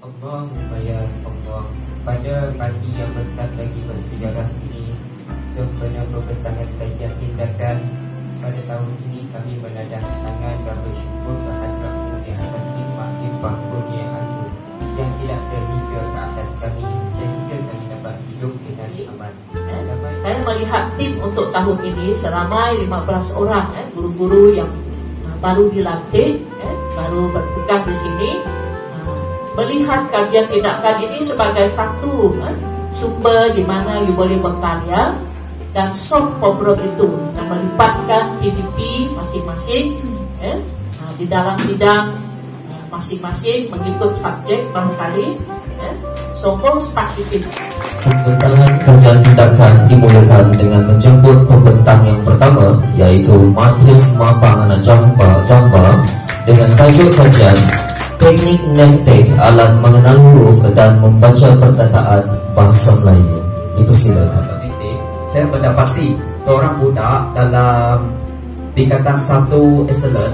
Allahumma ya Allah, pada pagi yang bentar lagi bersejarah ini, sempena pembentangan kajian tindakan pada tahun ini, kami menadah tangan dan bersyukur kehadratmu di atas nikmat limpah kurniaanmu yang tidak terhingga ke atas kami, sehingga kami dapat hidup dengan aman. Saya melihat tim untuk tahun ini seramai 15 orang guru-guru yang baru dilantik, baru bertugas di sini. Melihat kajian tindakan ini sebagai satu sumber di mana you boleh berkarya dan solve problem itu yang melibatkan PDP masing-masing di dalam bidang masing-masing mengikut subjek barangkali sokong spesifik. Pembentangan kajian tindakan dimulakan dengan menjemput pembentang yang pertama, iaitu Matris Mapang Anak Jamba dengan tajuk kajian Teknik Nemtek Alat Mengenal Huruf dan Membaca Perkataan Bahasa Melayu. Dipersilakan. Saya mendapati seorang budak dalam tingkatan 1 excellent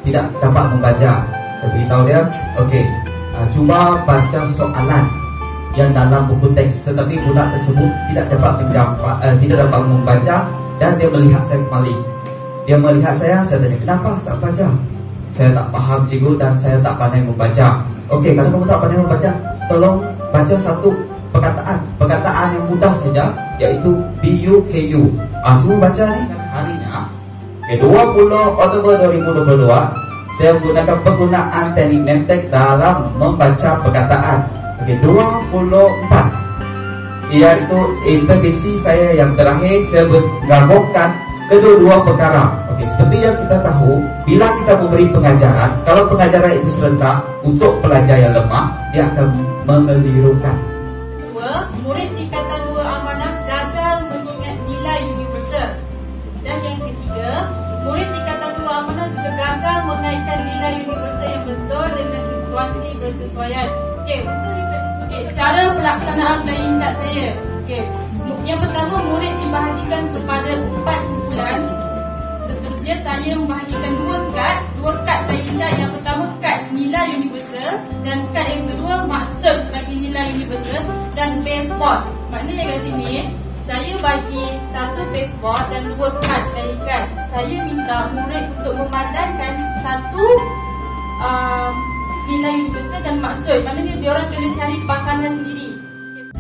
tidak dapat membaca. Saya beritahu dia, okey, cuba baca soalan yang dalam buku teks. Tetapi budak tersebut tidak dapat membaca dan dia melihat saya kembali. Dia melihat saya tanya, kenapa tak baca? Saya tak faham cikgu dan saya tak pandai membaca. Okey, kalau kamu tak pandai membaca, tolong baca satu perkataan yang mudah saja, iaitu BUKU. Cuma baca ni harinya 20 Oktober 2022 saya menggunakan penggunaan teknik Nemtek dalam membaca perkataan. Okey, 24 iaitu intervensi saya yang terakhir. Saya menggabungkan kedua-dua perkara. Okey, seperti yang kita tahu, bila kita memberi pengajaran, kalau pengajaran itu serentak untuk pelajar yang lemah, dia akan mengelirukan. Murid tingkatan 2 amanah gagal mengingat nilai universal. Dan yang ketiga, murid tingkatan 2 amanah juga gagal mengaitkan nilai universal yang betul dengan situasi bersesuaian. Okey, cara pelaksanaan playing card saya. Okey, yang pertama, murid dibahagikan kepada 4 kumpulan. Seterusnya saya membahagikan 2 kad playing card. Yang pertama kad nilai universal dan kad yang kedua maksud bagi nilai universal dan baseboard. Maknanya kat sini saya bagi 1 baseboard dan 2 kad playing card. Saya minta murid untuk memadankan 1 nilai universal dan maksud. Maknanya diorang kena cari pasangan sendiri.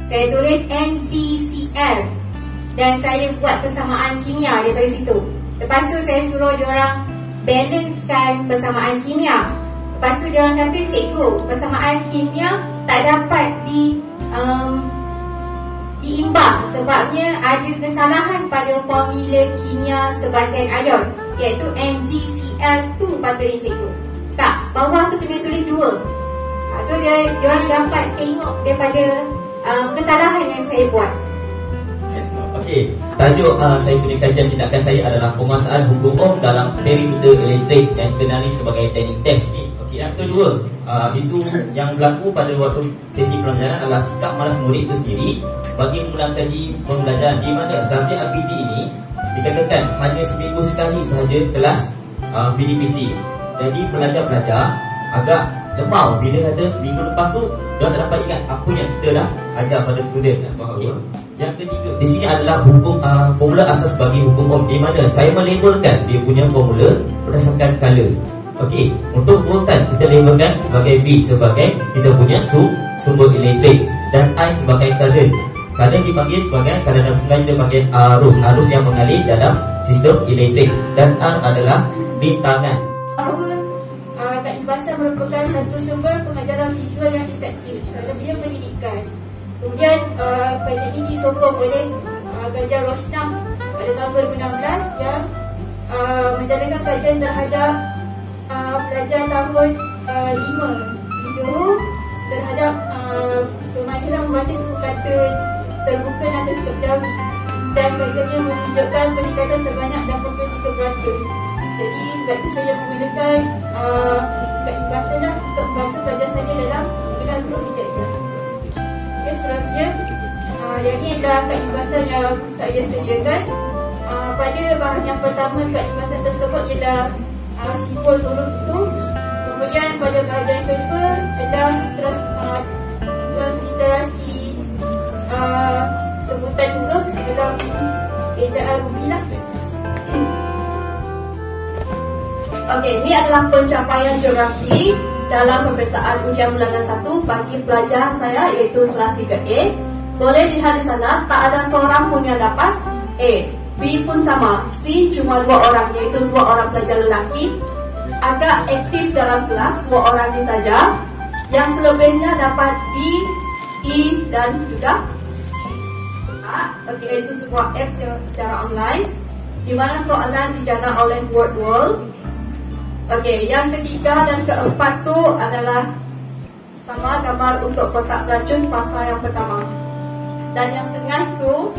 Saya tulis MGCL dan saya buat persamaan kimia daripada situ. Lepas tu saya suruh diorang balancekan persamaan kimia. Lepas tu diorang kata, cikgu, persamaan kimia tak dapat diimbang sebabnya ada kesalahan pada formula kimia sebahagian ion, iaitu MgCl2 patutnya cikgu. Tak, bawah tu kena tulis 2. So diorang dapat tengok daripada kesalahan yang saya buat. Okey, tajuk saya punya kajian tindakan saya adalah penguasaan hukum Ohm dalam perimeter elektrik yang dikenali sebagai teknik test ni. Okey, yang kedua, isu yang berlaku pada waktu sesi pembelajaran adalah sikap malas murid itu sendiri bagi mengulang kaji pembelajaran, di mana subjek APT ini dikatakan hanya seminggu sekali sahaja kelas PDPC. Jadi pelajar-pelajar agak lemau bila ada seminggu lepas tu dia tak dapat ingat apa yang kita dah ajar pada student. Okay. Yang ketiga di sini adalah hukum formula asas bagi hukum Ohm, di mana saya melabelkan dia punya formula berdasarkan color. Okey, untuk voltan kita labelkan sebagai V sebagai kita punya sumber elektrik dan I sebagai current. Current dipanggil sebagai current dalam sebenarnya dia panggil arus yang mengalir dalam sistem elektrik, dan R adalah bintangan. Bahasa merupakan satu sumber pengajaran visual yang efektif dalam bidang pendidikan. Kemudian kajian ini disokong oleh Gajar Rosnam pada tahun 2016 yang menjalankan kajian terhadap pelajar tahun 5 di Johor terhadap kemahiran membaca suku kata terbuka dan tertutup jari, dan kajiannya menunjukkan peningkatan sebanyak 83%. Jadi sebab itu saya menggunakan keikhlasan untuk membantu pelajar saya dalam mengenal huruf hijab. Okay, seterusnya yang ini adalah keikhlasan yang saya sediakan. Pada bahagian yang pertama, keikhlasan tersebut ialah simbol huruf itu. Kemudian pada bahagian kedua adalah Okey, ini adalah pencapaian geografi dalam peperiksaan ujian bulanan 1 bagi pelajar saya iaitu kelas 3A. Boleh lihat di sana tak ada seorang pun yang dapat A. B pun sama, C cuma 2 orang iaitu 2 orang pelajar lelaki. Agak aktif dalam kelas 2 orang ini saja. Yang selebihnya dapat D, E dan juga A. Okey, itu semua F secara online, di mana soalan dijana oleh Word World. Okey, yang ketiga dan keempat tu adalah sama gambar untuk kotak racun fasa yang pertama. Dan yang tengah tu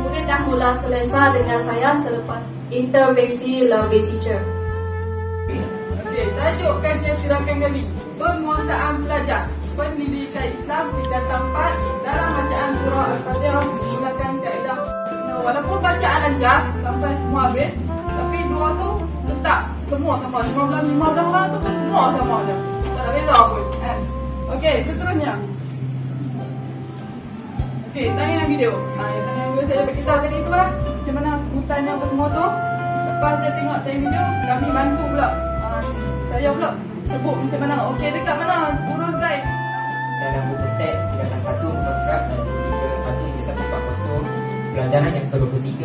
murid dah mula selesa dengan saya selepas intervensi lovely teacher. Okey, tajuk kajian tirakan kami, penguasaan pelajar, pendidikan Islam tingkatan 4 dalam bacaan surah Al-Fatihah menggunakan kaedah. Walaupun bacaan lancar sampai semua habis, tapi dua tu letak semua sama, 15 orang tu semua sama je. Tak ada beza pun. Okey, seterusnya. Okey, tanya video. Yang tanya video saya beritahu tadi tu lah, macam mana sebutan yang semua tu. Lepas dia tengok saya video, kami bantu pula. Saya pula sebut macam mana. Okey, dekat mana? Urus guys. Dalam buku teks tingkatan 1 muka surat 13140 pelajaran yang ke-23.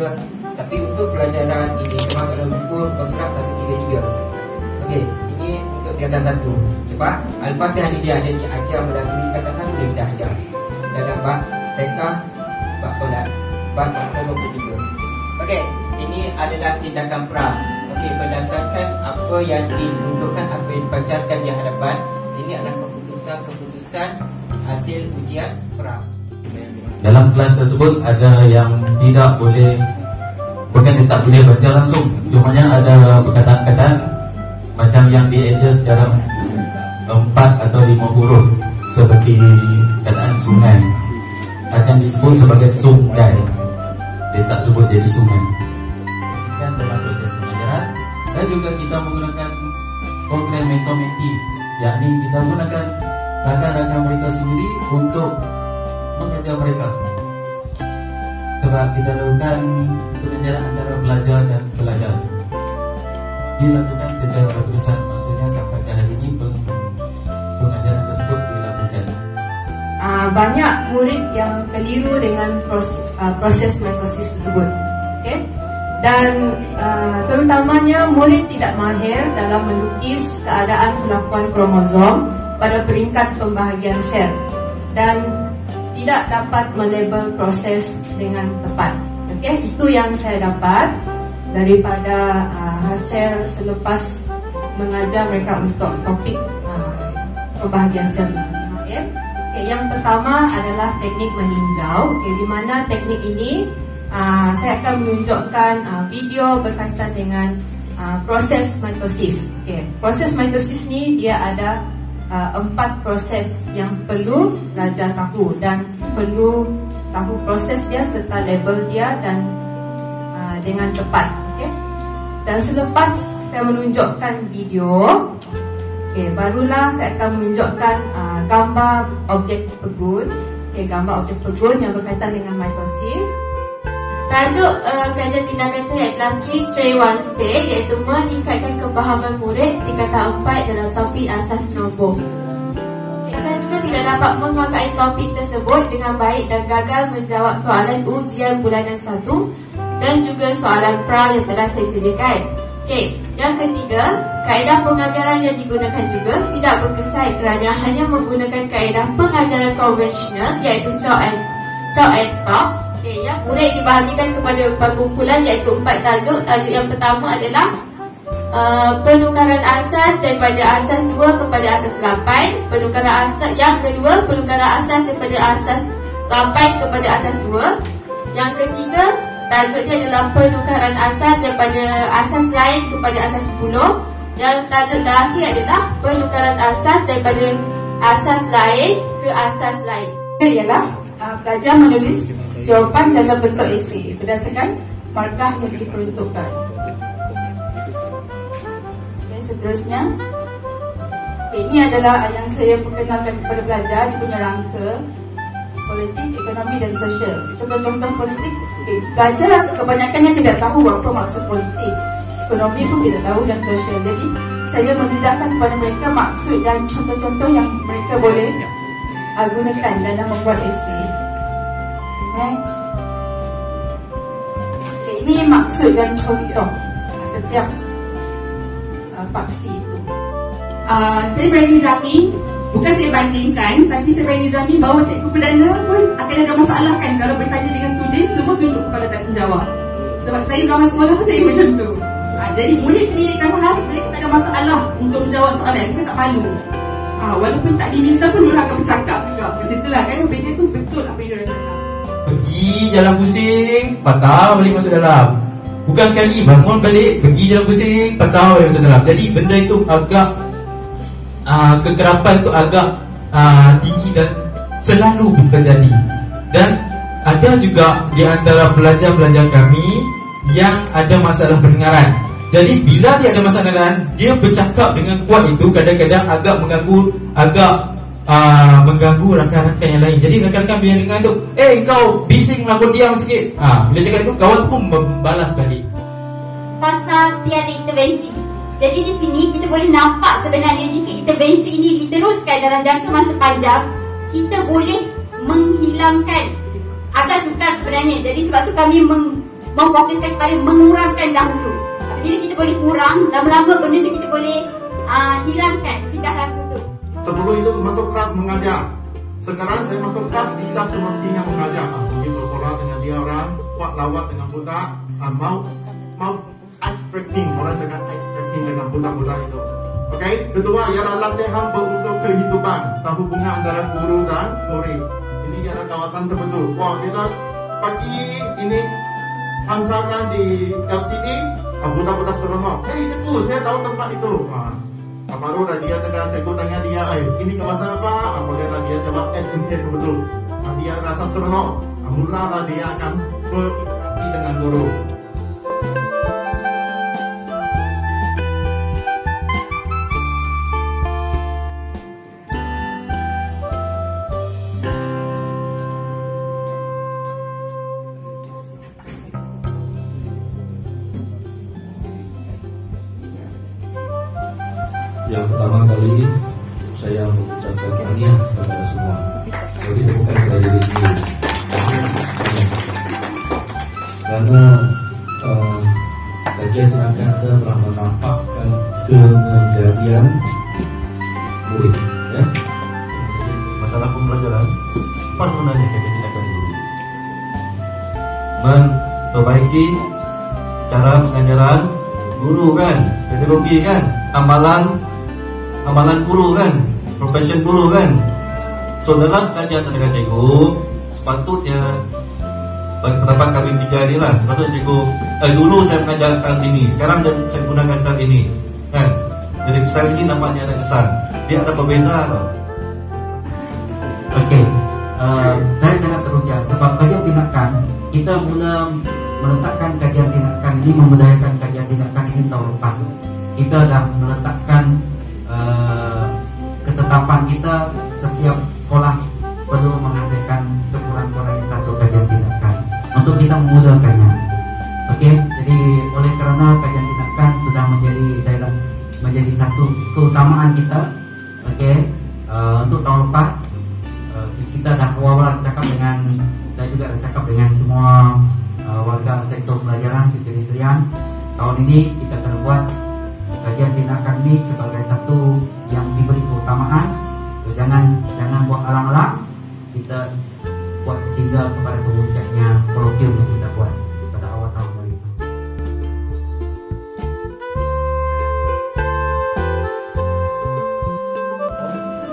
Tapi untuk pelajaran ini termasuk dalam buku muka surat 133. Okey, ini untuk tingkatan 1. Cepat. Al-Fatihah ini dia ada di ajar melalui tingkatan 1 dia dah ajar. Dalam bab tekah, bab solat, bab ke-23. Okey, ini adalah tindakan pra. Okey, berdasarkan apa yang dirundukkan, apa yang dibacakan di hadapan, ini adalah keputusan hasil ujian pra. Dalam kelas tersebut ada yang tidak boleh, bukan dia tak boleh baca langsung, cumanya ada perkataan-perkataan macam yang di-adjust dalam 4 atau 5 huruf, seperti kataan sungai akan disebut sebagai sungai, dia tak sebut jadi sungai. Dan dalam proses pengajaran, dan juga kita menggunakan program mentor-mentee, yakni kita menggunakan rakan-rakan mereka sendiri untuk mengajar mereka. Sebab kita lakukan pengajaran antara pelajar dan pelajar dilakukan secara berterusan, maksudnya sampai ke hari ini pengajaran tersebut dilakukan. Banyak murid yang keliru dengan proses mitosis tersebut. Okay? Dan terutamanya murid tidak mahir dalam melukis keadaan pelakuan kromosom pada peringkat pembahagian sel dan tidak dapat melabel proses dengan tepat. Okay? Itu yang saya dapat daripada hasil selepas mengajar mereka untuk topik pembahagian sel ini. Okay? Okay, yang pertama adalah teknik meninjau. Okay, di mana teknik ini saya akan menunjukkan video berkaitan dengan proses mitosis. Okay. Proses mitosis ni dia ada 4 proses yang perlu belajar tahu dan perlu tahu proses dia serta label dia dan dengan tepat. Okay. Dan selepas saya menunjukkan video, okay, barulah saya akan menunjukkan gambar objek pegun. Okay, gambar objek pegun yang berkaitan dengan mitosis. Tajuk kajian tindakan saya adalah 3 Stray 1 Stay, iaitu meningkatkan kefahaman murid tingkatan 4 dalam topik asas nombor. Saya juga tidak dapat menguasai topik tersebut dengan baik dan gagal menjawab soalan ujian bulanan 1 dan juga soalan pra yang telah saya sediakan. Okey, yang ketiga, kaedah pengajaran yang digunakan juga tidak berkesan kerana hanya menggunakan kaedah pengajaran konvensional iaitu chalk and talk. Okay, yang murid dibahagikan kepada 4 kumpulan iaitu 4 tajuk. Tajuk yang pertama adalah penukaran asas daripada asas 2 kepada asas 8. Penukaran asas yang kedua, penukaran asas daripada asas 8 kepada asas 2. Yang ketiga, tajuknya adalah penukaran asas daripada asas lain kepada asas 10. Yang tajuk terakhir adalah penukaran asas daripada asas lain ke asas lain. Ialah pelajar menulis jawapan dalam bentuk esei berdasarkan markah yang diperuntukkan. Okay, seterusnya, ini adalah yang saya perkenalkan kepada pelajar. Dia punya rangka politik, ekonomi dan sosial. Contoh-contoh politik, pelajar kebanyakannya tidak tahu apa maksud politik. ekonomi pun kita tahu dan sosial. Jadi saya mendedahkan kepada mereka maksud dan contoh-contoh yang mereka boleh gunakan dalam membuat esei. Next. Okay, ini maksud dan contoh setiap faksi itu. Saya berani jamin, bukan saya bandingkan, tapi saya berani jamin bahawa cikgu perdana pun akan ada masalah kan kalau bertanya dengan student, semua tunduk kepala tanggungjawab. Sebab saya zaman sekolah pun saya macam tu. Jadi murid pendidikan khas, mereka tak ada masalah untuk menjawab soalan, mereka tak malu. Walaupun tak diminta pun mereka akan bercakap juga. Macam itulah kan, benda tu betul apa yang mereka nak. Pergi jalan pusing, patah balik masuk dalam. Bukan sekali, bangun balik, pergi jalan pusing, patah balik masuk dalam. Jadi benda itu agak kekerapan itu agak tinggi dan selalu terjadi. Dan ada juga di antara pelajar-pelajar kami yang ada masalah pendengaran. Jadi bila dia ada masalah pendengaran, dia bercakap dengan kuat itu kadang-kadang agak mengganggu rakan-rakan yang lain. Jadi rakan-rakan bila dengar tu, kau bising lah, kau diam sikit. Bila cakap itu, kawan tu pun membalas balik. Pasal tiada intervensi. Jadi di sini kita boleh nampak sebenarnya jika intervensi ini diteruskan dalam jangka masa panjang, kita boleh menghilangkan. Agak sukar sebenarnya. Jadi sebab tu kami memfokuskan kepada mengurangkan dahulu. Jadi kita boleh kurang, lama-lama benda tu kita boleh hilangkan tingkah laku tu. Sebelum itu masuk kelas mengajar. Sekarang saya masuk kelas tidak semestinya mengajar. Mungkin berbola dengan dia orang, buat lawat dengan budak, mau ice breaking, orang cakap ice breaking dengan budak-budak itu. Okey, kedua ialah latihan berunsur kehidupan dan hubungan antara guru dan murid. Ini ialah kawasan terbentuk. Wah, kita pagi ini hancarkan di LCD, budak-budak seronok. Cikgu, saya tahu tempat itu. Baru dah dia cakap, cikgu tanya dia, ini kawasan apa? Bolehlah dia jawab SMK betul. Dia rasa seronok. Mulalah dia akan berinteraksi dengan guru. Yang pertama kali saya mengucapkan tahniah kepada semua. Jadi bukan kepada diri sendiri. Karena kajian tindakan telah menampakkan kemenjadian murid. Ya? Masalah pembelajaran, apa sebenarnya kajian tindakan guru? Memperbaiki cara pengajaran guru kan, pedagogi kan, amalan guru kan, profession guru kan. So dalam kajian tenaga cikgu, sepatutnya bagi pendapat kami tiga ini lah, sepatutnya cikgu dulu saya mengajar style ini, sekarang saya gunakan style ini kan. Jadi style ini nampaknya ada kesan, dia ada perbezaan. Okey, saya sangat teruja sebab kajian tindakan kita mula meletakkan kajian tindakan ini, membudayakan kajian tindakan ini tahun lepas. Kita dah meletakkan ketetapan kita setiap sekolah perlu menghasilkan sekurang-kurangnya satu kajian tindakan untuk kita memudahkannya. Okey, jadi oleh kerana kajian tindakan sudah menjadi satu keutamaan kita. Okey, untuk tahun lepas kita dah awal-awal cakap dengan, saya juga cakap dengan semua warga sektor pelajaran kepedestrian. Tahun ini kita akan buat kajian tindakan ini sebagai satu yang diberi keutamaan. Jangan buat alang-alang, kita buat sehingga kepada puncaknya program yang kita buat pada awal tahun ini.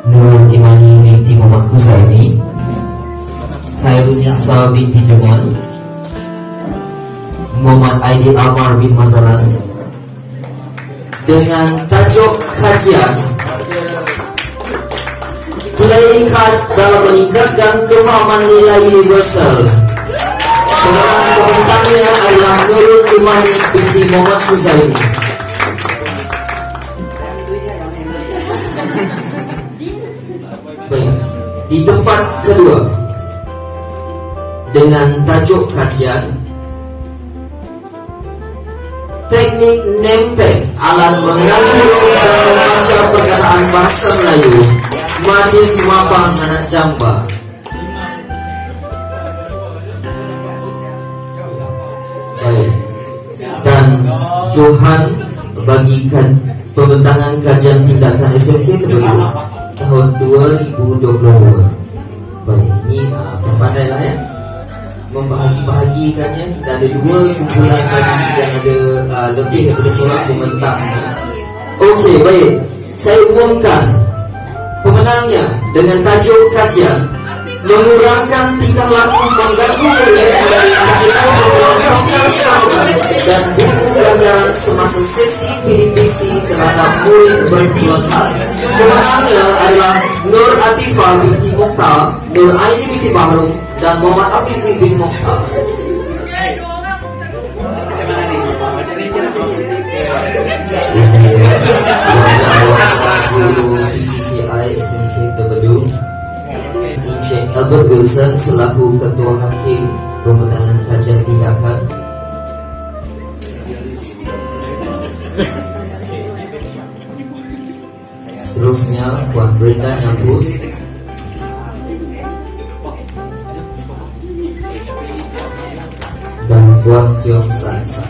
Nurul Imani binti Muhammad Husaini, Khairunisa binti Jamal, Muhammad Aidil Amar bin Mazalan, dengan tajuk kajian Playing Card dalam meningkatkan kefahaman nilai universal. Pemenang komentarnya adalah Nurul Imani binti Muhammad Husaini. Baik, di tempat kedua dengan tajuk kajian teknik name tag, alat mengenali huruf dan membaca perkataan bahasa Melayu, Majlis Mapang Anak Jamba. Baik. Dan Johan bagikan pembentangan kajian tindakan SMK Terbelu tahun 2022. Baik, ini pandai lah ya, membahagi-bahagikannya. Kita ada 2 kumpulan tadi dan ada lebih daripada seorang pembentang. Okey, baik, saya umumkan pemenangnya dengan tajuk kajian mengurangkan tingkah laku mengganggu murid dari kaedah memberontakkan kawan dan buku ganjaran semasa sesi PDPC terhadap murid berkebutuhan khas. Pemenangnya adalah Nur Atifah binti Mokhtar, Nur Aini binti Bahrum dan Muhammad Afifi bin Mokhtar. PTI SMK Terbelu, Encik Albert Wilson selaku Ketua Hakim Pembentangan Kajian Tindakan. Seterusnya Puan Brenda Nyambus, dan Puan Tiong Sansa.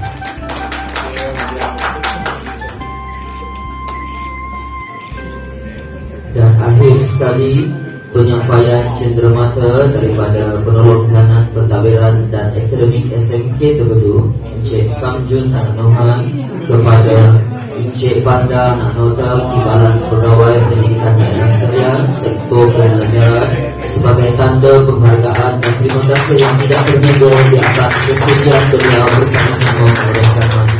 Dan akhir sekali penyampaian cenderamata daripada penolong kanan pentadbiran dan akademik SMK Terbelu, Encik Samjun Anak Nohan, kepada Encik Banda Anak Nota Timbalan Pegawai Pendidikan Daerah Serian Sektor Pembelajaran sebagai tanda penghargaan dan terima kasih yang tidak terhingga di atas kesediaan beliau bersama-sama mereka.